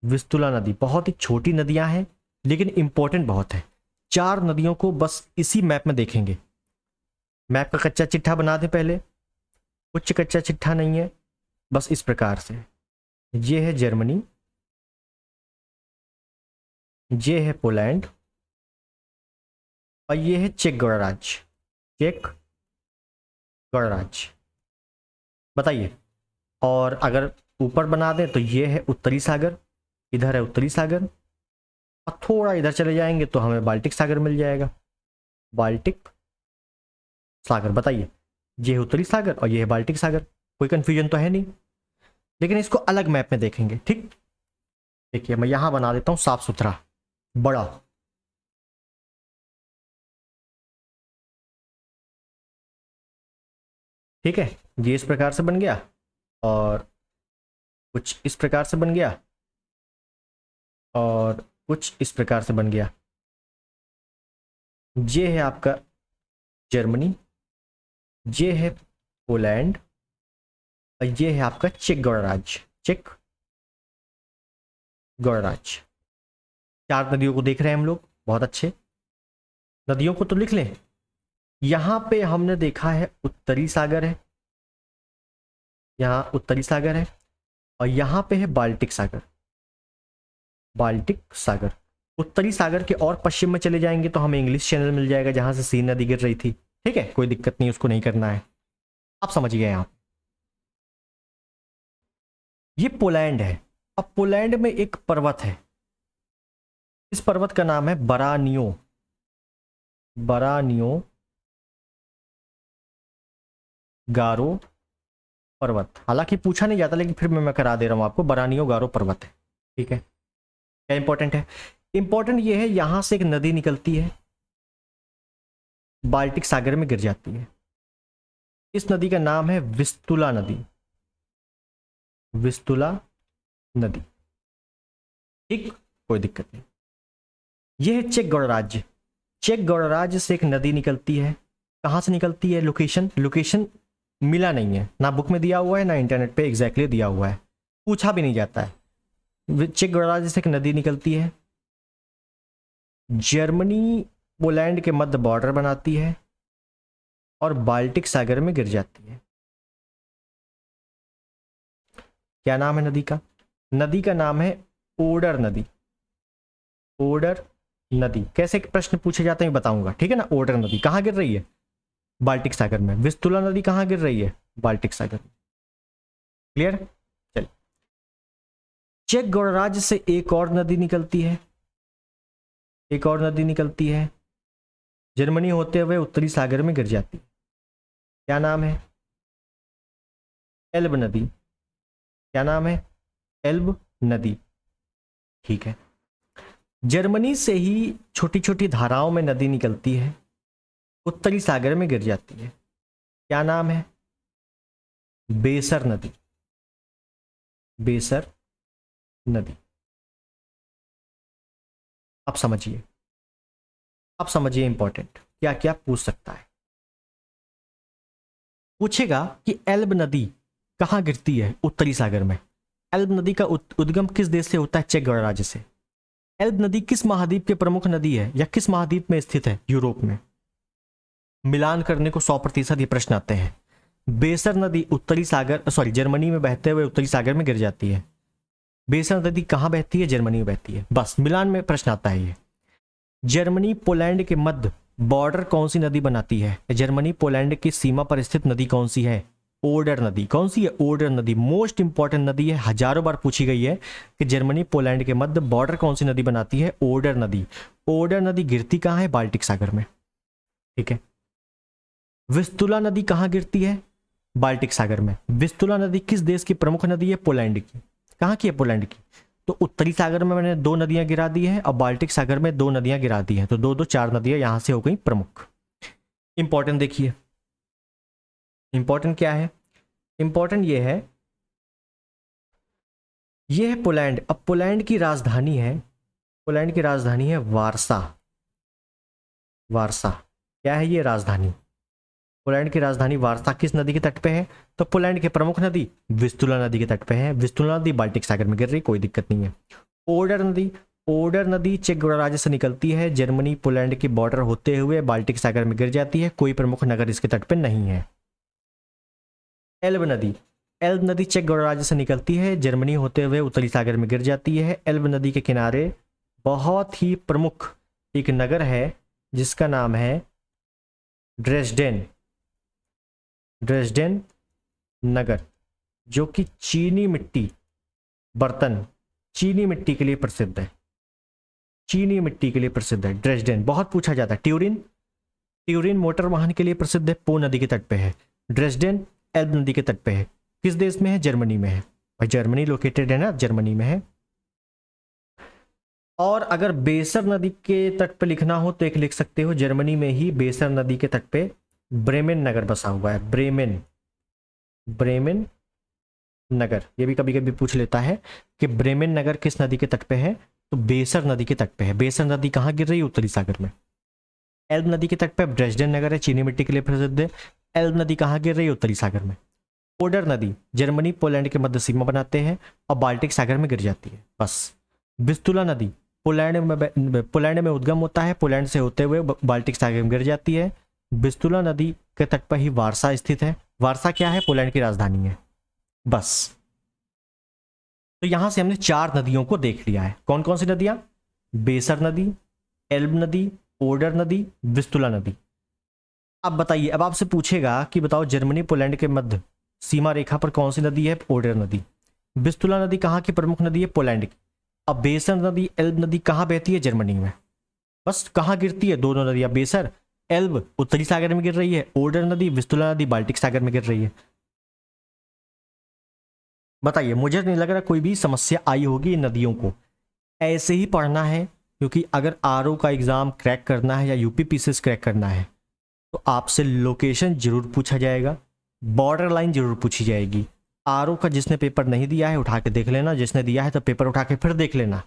विस्तुला नदी बहुत ही छोटी नदियां हैं लेकिन इंपॉर्टेंट बहुत है। 4 नदियों को बस इसी मैप में देखेंगे। मैप का कच्चा चिट्ठा बना दें पहले, कुछ कच्चा चिट्ठा नहीं है, बस इस प्रकार से। ये है जर्मनी, ये है पोलैंड और ये है चेक गणराज्य। चेक गणराज्य, बताइए। और अगर ऊपर बना दें तो ये है उत्तरी सागर, इधर है उत्तरी सागर, और थोड़ा इधर चले जाएंगे तो हमें बाल्टिक सागर मिल जाएगा। बाल्टिक सागर, बताइए। ये है उत्तरी सागर और ये है बाल्टिक सागर। कोई कंफ्यूजन तो है नहीं, लेकिन इसको अलग मैप में देखेंगे। ठीक, देखिए मैं यहां बना देता हूं साफ सुथरा बड़ा। ठीक है, ये इस प्रकार से बन गया और कुछ इस प्रकार से बन गया और कुछ इस प्रकार से बन गया। ये है आपका जर्मनी, ये है पोलैंड और ये है आपका चेक गणराज्य। चेक गणराज्य। 4 नदियों को देख रहे हैं हम लोग, बहुत अच्छे। नदियों को तो लिख लें। यहां पे हमने देखा है उत्तरी सागर है, यहाँ उत्तरी सागर है और यहां पे है बाल्टिक सागर। बाल्टिक सागर। उत्तरी सागर के और पश्चिम में चले जाएंगे तो हमें इंग्लिश चैनल मिल जाएगा जहां से सीन नदी गिर रही थी। ठीक है, कोई दिक्कत नहीं, उसको नहीं करना है। आप समझ गए आप। ये पोलैंड है। अब पोलैंड में एक पर्वत है, इस पर्वत का नाम है बरानियो। बरानियो गारो पर्वत। हालांकि पूछा नहीं जाता लेकिन फिर मैं करा दे रहा हूं आपको, बरानियो गारो पर्वत है। ठीक है, क्या इंपॉर्टेंट है? इंपॉर्टेंट ये है यहां से एक नदी निकलती है, बाल्टिक सागर में गिर जाती है। इस नदी का नाम है विस्तुला नदी। विस्तुला नदी। ठीक, कोई दिक्कत नहीं। यह है चेक गणराज्य। चेक गणराज्य से एक नदी निकलती है। कहां से निकलती है? लोकेशन मिला नहीं है, ना बुक में दिया हुआ है ना इंटरनेट पे एग्जैक्टली दिया हुआ है, पूछा भी नहीं जाता है। चेक गणराज्य से एक नदी निकलती है, जर्मनी पोलैंड के मध्य बॉर्डर बनाती है और बाल्टिक सागर में गिर जाती है। क्या नाम है नदी का? नदी का नाम है ओडर नदी। ओडर नदी। कैसे प्रश्न पूछे जाते हैं बताऊंगा, ठीक है ना। ओडर नदी कहां गिर रही है? बाल्टिक सागर में। विस्तुला नदी कहां गिर रही है? बाल्टिक सागर में। क्लियर? चल, चेक गणराज्य से एक और नदी निकलती है, एक और नदी निकलती है, जर्मनी होते हुए उत्तरी सागर में गिर जाती है। क्या नाम है? एल्ब नदी। क्या नाम है? एल्ब नदी। ठीक है, जर्मनी से ही छोटी छोटी धाराओं में नदी निकलती है, उत्तरी सागर में गिर जाती है। क्या नाम है? बेसर नदी। बेसर नदी। अब समझिए, अब समझिए इंपॉर्टेंट क्या क्या पूछ सकता है। पूछेगा कि एल्ब नदी कहां गिरती है? उत्तरी सागर में। एल्ब नदी का उद्गम किस देश से होता है? चेक गणराज्य से। एल्ब नदी किस महाद्वीप की प्रमुख नदी है या किस महाद्वीप में स्थित है? यूरोप में। मिलान करने को 100% ये प्रश्न आते हैं। बेसर नदी उत्तरी सागर जर्मनी में बहते हुए उत्तरी सागर में गिर जाती है। बेसर नदी कहां बहती है? जर्मनी में बहती है। बस मिलान में प्रश्न आता है ये। जर्मनी पोलैंड के मध्य बॉर्डर कौन सी नदी बनाती है? जर्मनी पोलैंड की सीमा पर स्थित नदी कौन सी है? ओडर नदी। कौन सी है? ओडर नदी। मोस्ट इंपॉर्टेंट नदी है, हजारों बार पूछी गई है कि जर्मनी पोलैंड के मध्य बॉर्डर कौन सी नदी बनाती है? ओडर नदी। ओडर नदी गिरती कहां है? बाल्टिक सागर में। ठीक है, विस्तुला नदी कहाँ गिरती है? बाल्टिक सागर में। विस्तुला नदी किस देश की प्रमुख नदी है? पोलैंड की। कहाँ की है? पोलैंड की। तो उत्तरी सागर में मैंने 2 नदियां गिरा दी हैं और बाल्टिक सागर में 2 नदियां गिरा दी हैं, तो 2 4 नदियां यहां से हो गई प्रमुख। इंपॉर्टेंट देखिए, इंपॉर्टेंट क्या है? इंपॉर्टेंट ये है पोलैंड। अब पोलैंड की राजधानी है, पोलैंड की राजधानी है वारसा। वारसा क्या है ये राजधानी? पोलैंड की राजधानी वारसा किस नदी के तट पे है? तो पोलैंड की प्रमुख नदी विस्तुला नदी के तट पे है। विस्तुला नदी बाल्टिक सागर में गिर रही, कोई दिक्कत नहीं है। ओडर नदी, ओडर नदी चेक गणराज्य से निकलती है, जर्मनी पोलैंड की बॉर्डर होते हुए बाल्टिक सागर में गिर जाती है, कोई प्रमुख नगर इसके तट पे नहीं है। एल्ब नदी, एल्ब नदी चेक गणराज्य से निकलती है, जर्मनी होते हुए उत्तरी सागर में गिर जाती है। एल्ब नदी के किनारे बहुत ही प्रमुख एक नगर है जिसका नाम है ड्रेसडेन। ड्रेसडेन नगर, जो कि चीनी मिट्टी बर्तन, चीनी मिट्टी के लिए प्रसिद्ध है। चीनी मिट्टी के लिए प्रसिद्ध है ड्रेसडेन, बहुत पूछा जाता है। ट्यूरिन, ट्यूरिन मोटर वाहन के लिए प्रसिद्ध है, पो नदी के तट पे है। ड्रेसडेन एल्ब नदी के तट पे है। किस देश में है? जर्मनी में है। भाई जर्मनी लोकेटेड है ना, जर्मनी में है। और अगर बेसर नदी के तट पे लिखना हो तो एक लिख सकते हो, जर्मनी में ही बेसर नदी के तट पे ब्रेमेन नगर बसा हुआ है। ब्रेमेन, ब्रेमेन नगर, ये भी कभी कभी पूछ लेता है कि ब्रेमेन नगर किस नदी के तट पे है, तो बेसर नदी के तट पे है। बेसर नदी कहाँ गिर रही है? उत्तरी सागर में। एल्ब नदी के तट पे ड्रेसडेन नगर है, चीनी मिट्टी के लिए प्रसिद्ध है। एल्ब नदी कहाँ गिर रही है? उत्तरी सागर में। ओडर नदी जर्मनी पोलैंड के मध्य सीमा बनाते हैं और बाल्टिक सागर में गिर जाती है, बस। विस्तुला नदी पोलैंड में उद्गम होता है, पोलैंड से होते हुए बाल्टिक सागर में गिर जाती है। विस्तुला नदी के तट पर ही वारसा स्थित है। वारसा क्या है? पोलैंड की राजधानी है, बस। तो यहां से हमने 4 नदियों को देख लिया है। कौन कौन सी नदियां? बेसर नदी, एल्ब नदी, ओडर नदी, विस्तुला नदी। अब बताइए, अब आपसे पूछेगा कि बताओ जर्मनी पोलैंड के मध्य सीमा रेखा पर कौन सी नदी है? ओडर नदी। विस्तुला नदी कहाँ की प्रमुख नदी है? पोलैंड की। अब बेसर नदी, एल्ब नदी कहाँ बहती है? जर्मनी में। बस कहाँ गिरती है? दोनों नदियां, बेसर एल्ब उत्तरी सागर में गिर रही है, ओडर नदी विस्तुला नदी बाल्टिक सागर में गिर रही है। बताइए, मुझे नहीं लग रहा कोई भी समस्या आई होगी इन नदियों को। ऐसे ही पढ़ना है, क्योंकि अगर आरओ का एग्जाम क्रैक करना है या यूपीपीसीएस क्रैक करना है तो आपसे लोकेशन जरूर पूछा जाएगा, बॉर्डर लाइन जरूर पूछी जाएगी। आरओ का जिसने पेपर नहीं दिया है उठा के देख लेना, जिसने दिया है तो पेपर उठा के फिर देख लेना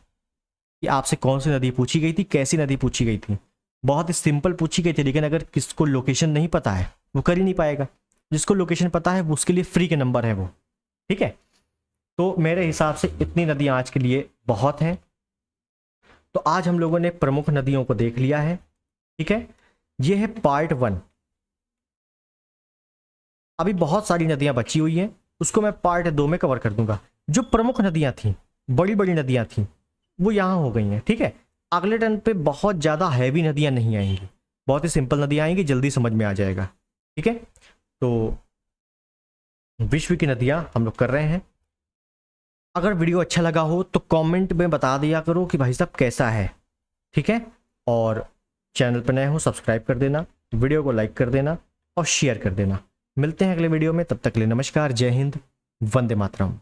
कि आपसे कौन सी नदी पूछी गई थी, कैसी नदी पूछी गई थी। बहुत ही सिंपल पूछी गई थी, लेकिन अगर किसको लोकेशन नहीं पता है वो कर ही नहीं पाएगा। जिसको लोकेशन पता है उसके लिए फ्री के नंबर है वो, ठीक है। तो मेरे हिसाब से इतनी नदियां आज के लिए बहुत हैं। तो आज हम लोगों ने प्रमुख नदियों को देख लिया है, ठीक है। ये है पार्ट 1। अभी बहुत सारी नदियां बची हुई हैं, उसको मैं पार्ट 2 में कवर कर दूंगा। जो प्रमुख नदियां थी, बड़ी बड़ी नदियां थी, वो यहां हो गई हैं, ठीक है। अगले टर्न पे बहुत ज्यादा हैवी नदियां नहीं आएंगी, बहुत ही सिंपल नदियां आएंगी, जल्दी समझ में आ जाएगा, ठीक है। तो विश्व की नदियां हम लोग कर रहे हैं। अगर वीडियो अच्छा लगा हो तो कमेंट में बता दिया करो कि भाई साहब कैसा है, ठीक है। और चैनल पर नए हो सब्सक्राइब कर देना, वीडियो को लाइक कर देना और शेयर कर देना। मिलते हैं अगले वीडियो में, तब तक के लिए नमस्कार, जय हिंद, वंदे मातरम।